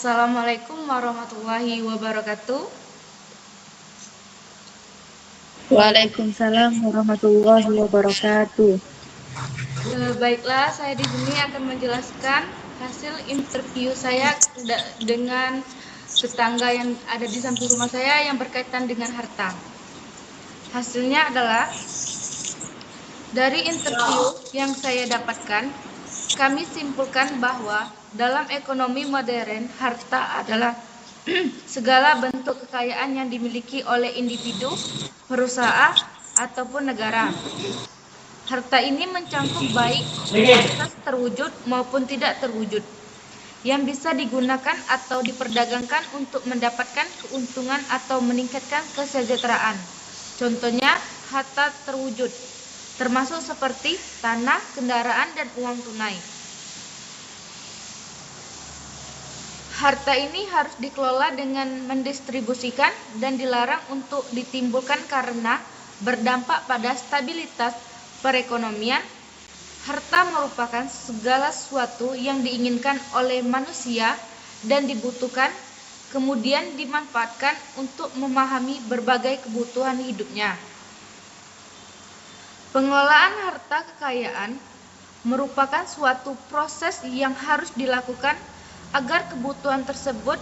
Assalamualaikum warahmatullahi wabarakatuh. Waalaikumsalam warahmatullahi wabarakatuh. Baiklah, saya di sini akan menjelaskan hasil interview saya dengan tetangga yang ada di samping rumah saya yang berkaitan dengan harta. Hasilnya adalah dari interview yang saya dapatkan, kami simpulkan bahwa dalam ekonomi modern, harta adalah segala bentuk kekayaan yang dimiliki oleh individu, perusahaan, ataupun negara. Harta ini mencakup baik kualitas terwujud maupun tidak terwujud, yang bisa digunakan atau diperdagangkan untuk mendapatkan keuntungan atau meningkatkan kesejahteraan. Contohnya, harta terwujud, termasuk seperti tanah, kendaraan, dan uang tunai. Harta ini harus dikelola dengan mendistribusikan dan dilarang untuk ditimbulkan karena berdampak pada stabilitas perekonomian. Harta merupakan segala sesuatu yang diinginkan oleh manusia dan dibutuhkan, kemudian dimanfaatkan untuk memahami berbagai kebutuhan hidupnya. Pengelolaan harta kekayaan merupakan suatu proses yang harus dilakukan agar kebutuhan tersebut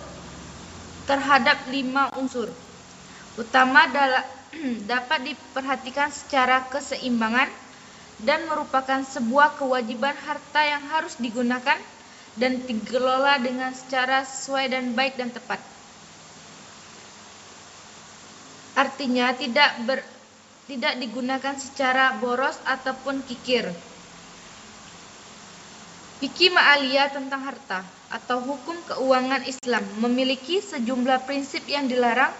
terhadap 5 unsur utama dapat diperhatikan secara keseimbangan dan merupakan sebuah kewajiban harta yang harus digunakan dan dikelola dengan secara sesuai dan baik dan tepat. Artinya tidak digunakan secara boros ataupun kikir. Fikih Ma'aliyah tentang harta atau hukum keuangan Islam memiliki sejumlah prinsip yang dilarang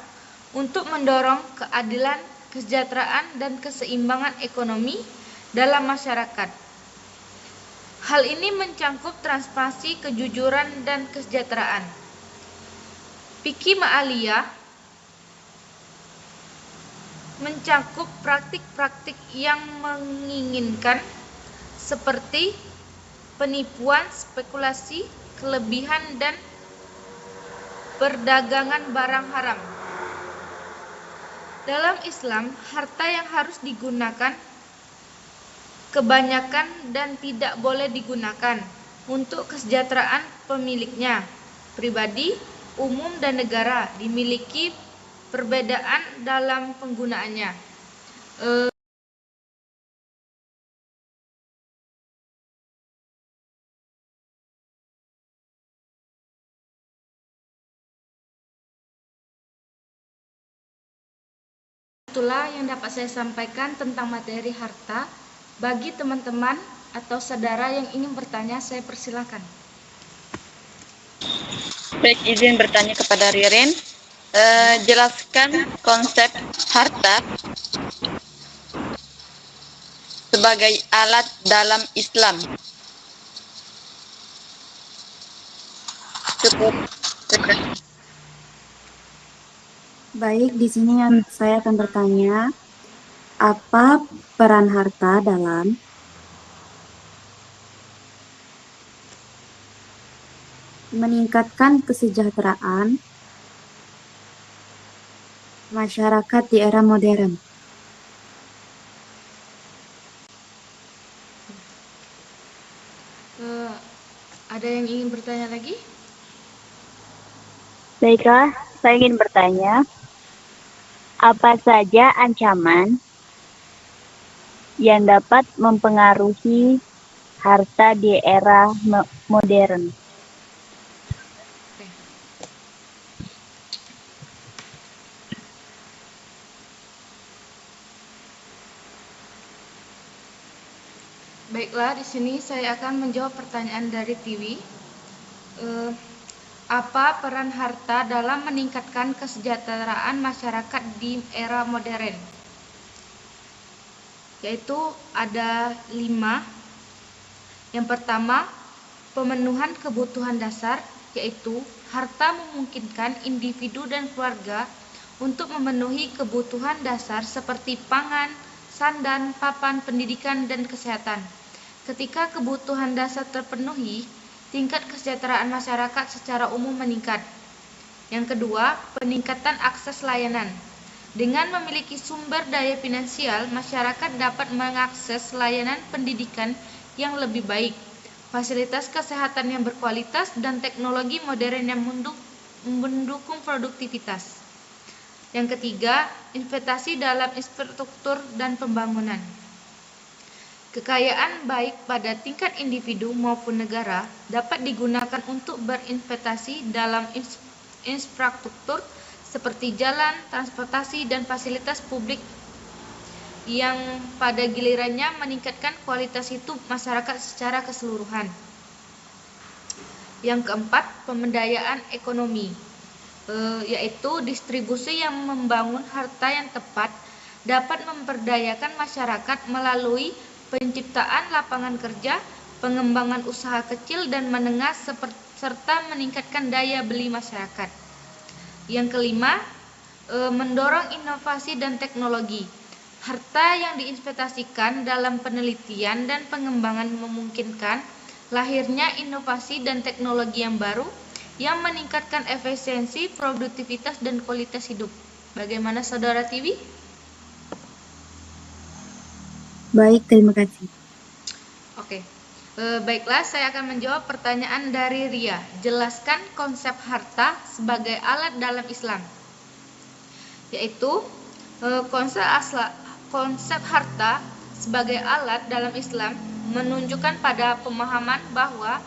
untuk mendorong keadilan, kesejahteraan, dan keseimbangan ekonomi dalam masyarakat. Hal ini mencakup transparansi, kejujuran, dan kesejahteraan. Fikih Ma'aliyah mencakup praktik-praktik yang menginginkan seperti penipuan, spekulasi, kelebihan, dan perdagangan barang haram. Dalam Islam, harta yang harus digunakan kebanyakan dan tidak boleh digunakan untuk kesejahteraan pemiliknya, pribadi, umum, dan negara, dimiliki perbedaan dalam penggunaannya. Itulah yang dapat saya sampaikan tentang materi harta. Bagi teman-teman atau saudara yang ingin bertanya, saya persilakan. Baik, izin bertanya kepada Ririn. Jelaskan konsep harta sebagai alat dalam Islam. Cukup. Baik, di sini saya akan bertanya, apa peran harta dalam meningkatkan kesejahteraan masyarakat di era modern? Ada yang ingin bertanya lagi? Baiklah, saya ingin bertanya, apa saja ancaman yang dapat mempengaruhi harta di era modern? Baiklah, di sini saya akan menjawab pertanyaan dari Tiwi. Apa peran harta dalam meningkatkan kesejahteraan masyarakat di era modern? Yaitu ada 5. Yang pertama, pemenuhan kebutuhan dasar, yaitu harta memungkinkan individu dan keluarga untuk memenuhi kebutuhan dasar seperti pangan, sandan, papan, pendidikan, dan kesehatan. Ketika kebutuhan dasar terpenuhi, tingkat kesejahteraan masyarakat secara umum meningkat. Yang kedua, peningkatan akses layanan. Dengan memiliki sumber daya finansial, masyarakat dapat mengakses layanan pendidikan yang lebih baik, fasilitas kesehatan yang berkualitas, dan teknologi modern yang mendukung produktivitas. Yang ketiga, investasi dalam infrastruktur dan pembangunan. Kekayaan baik pada tingkat individu maupun negara dapat digunakan untuk berinvestasi dalam infrastruktur seperti jalan, transportasi, dan fasilitas publik yang pada gilirannya meningkatkan kualitas hidup masyarakat secara keseluruhan. Yang keempat, pemberdayaan ekonomi, yaitu distribusi yang membangun harta yang tepat dapat memberdayakan masyarakat melalui penciptaan lapangan kerja, pengembangan usaha kecil dan menengah, serta meningkatkan daya beli masyarakat. Yang kelima, mendorong inovasi dan teknologi. Harta yang diinvestasikan dalam penelitian dan pengembangan memungkinkan lahirnya inovasi dan teknologi yang baru yang meningkatkan efisiensi, produktivitas, dan kualitas hidup. Bagaimana Saudara Tiwi? Baik, terima kasih. Oke. Baiklah, saya akan menjawab pertanyaan dari Ria. Jelaskan konsep harta sebagai alat dalam Islam. Yaitu konsep harta sebagai alat dalam Islam menunjukkan pada pemahaman bahwa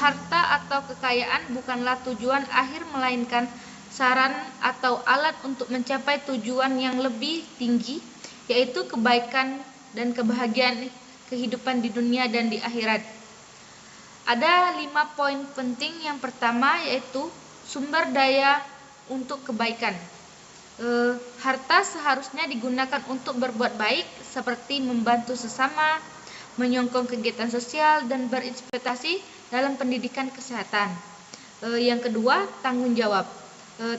harta atau kekayaan bukanlah tujuan akhir melainkan sarana atau alat untuk mencapai tujuan yang lebih tinggi, yaitu kebaikan dan kebahagiaan kehidupan di dunia dan di akhirat. Ada 5 poin penting. Yang pertama yaitu sumber daya untuk kebaikan. Harta seharusnya digunakan untuk berbuat baik seperti membantu sesama, menyokong kegiatan sosial, dan berinvestasi dalam pendidikan kesehatan. Yang kedua, tanggung jawab.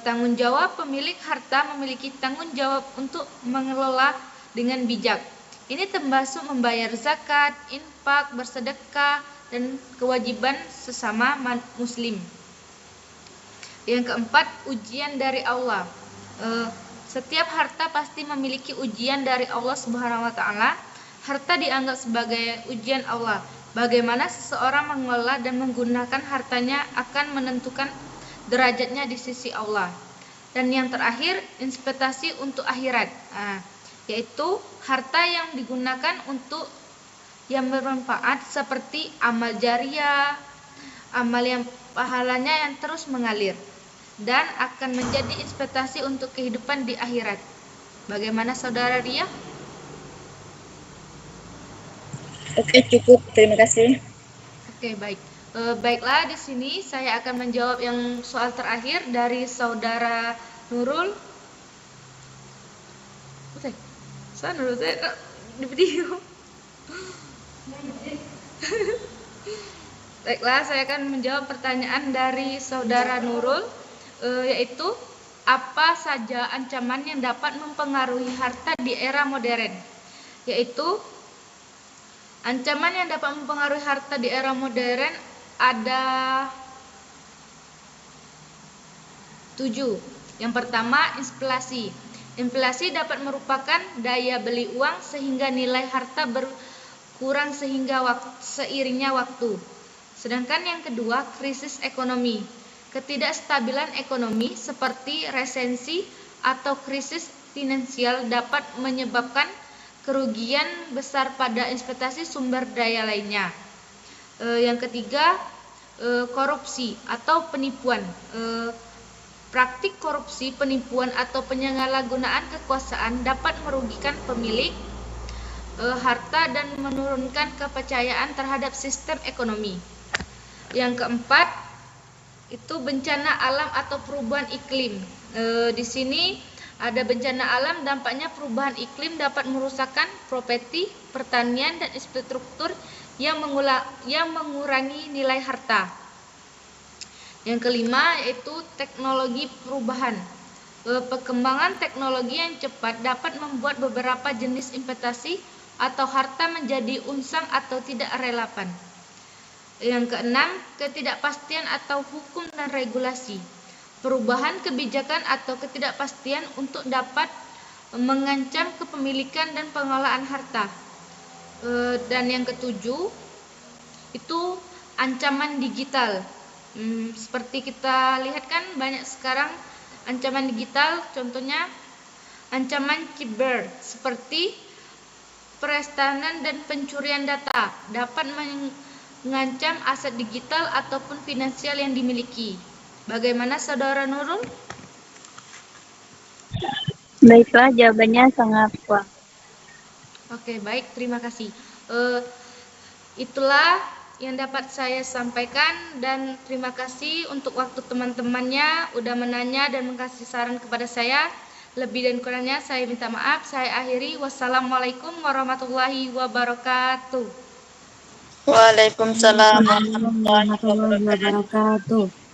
Tanggung jawab pemilik harta memiliki tanggung jawab untuk mengelola dengan bijak. Ini termasuk membayar zakat, infak, bersedekah, dan kewajiban sesama muslim. Yang keempat, ujian dari Allah. Setiap harta pasti memiliki ujian dari Allah Subhanahu wa Ta'ala. Harta dianggap sebagai ujian Allah. Bagaimana seseorang mengelola dan menggunakan hartanya akan menentukan derajatnya di sisi Allah. Dan yang terakhir, investasi untuk akhirat. Yaitu harta yang digunakan untuk yang bermanfaat seperti amal jariah, amal yang pahalanya yang terus mengalir dan akan menjadi investasi untuk kehidupan di akhirat. Bagaimana Saudara Ria? Oke, cukup. Terima kasih. Oke, baik. Baiklah, di sini saya akan menjawab yang soal terakhir dari Saudara Nurul. Nurul saya di video. Baiklah, saya akan menjawab pertanyaan dari Saudara Nurul, yaitu apa saja ancaman yang dapat mempengaruhi harta di era modern. Yaitu ancaman yang dapat mempengaruhi harta di era modern ada 7. Yang pertama, inflasi. Inflasi dapat merupakan daya beli uang sehingga nilai harta berkurang seiringnya waktu. Sedangkan yang kedua, krisis ekonomi. Ketidakstabilan ekonomi seperti resesi atau krisis finansial dapat menyebabkan kerugian besar pada investasi sumber daya lainnya. Yang ketiga, korupsi atau penipuan. Praktik korupsi, penipuan, atau penyalahgunaan kekuasaan dapat merugikan pemilik harta dan menurunkan kepercayaan terhadap sistem ekonomi. Yang keempat, itu bencana alam atau perubahan iklim. Di sini ada bencana alam, dampaknya perubahan iklim dapat merusakkan properti, pertanian, dan infrastruktur yang mengurangi nilai harta. Yang kelima yaitu teknologi perubahan. Perkembangan teknologi yang cepat dapat membuat beberapa jenis investasi atau harta menjadi usang atau tidak relevan. Yang keenam, ketidakpastian atau hukum dan regulasi. Perubahan kebijakan atau ketidakpastian untuk dapat mengancam kepemilikan dan pengelolaan harta. Dan yang ketujuh, itu ancaman digital. Seperti kita lihat kan banyak sekarang ancaman digital, contohnya ancaman cyber seperti peredaran dan pencurian data dapat mengancam aset digital ataupun finansial yang dimiliki. Bagaimana Saudara Nurul? Baiklah, jawabannya sangat kuat. Oke, baik, terima kasih. Itulah yang dapat saya sampaikan, dan terima kasih untuk waktu teman-temannya udah menanya dan mengasih saran kepada saya. Lebih dan kurangnya saya minta maaf. Saya akhiri. Wassalamualaikum warahmatullahi wabarakatuh. Waalaikumsalam Waalaikumsalam warahmatullahi wabarakatuh.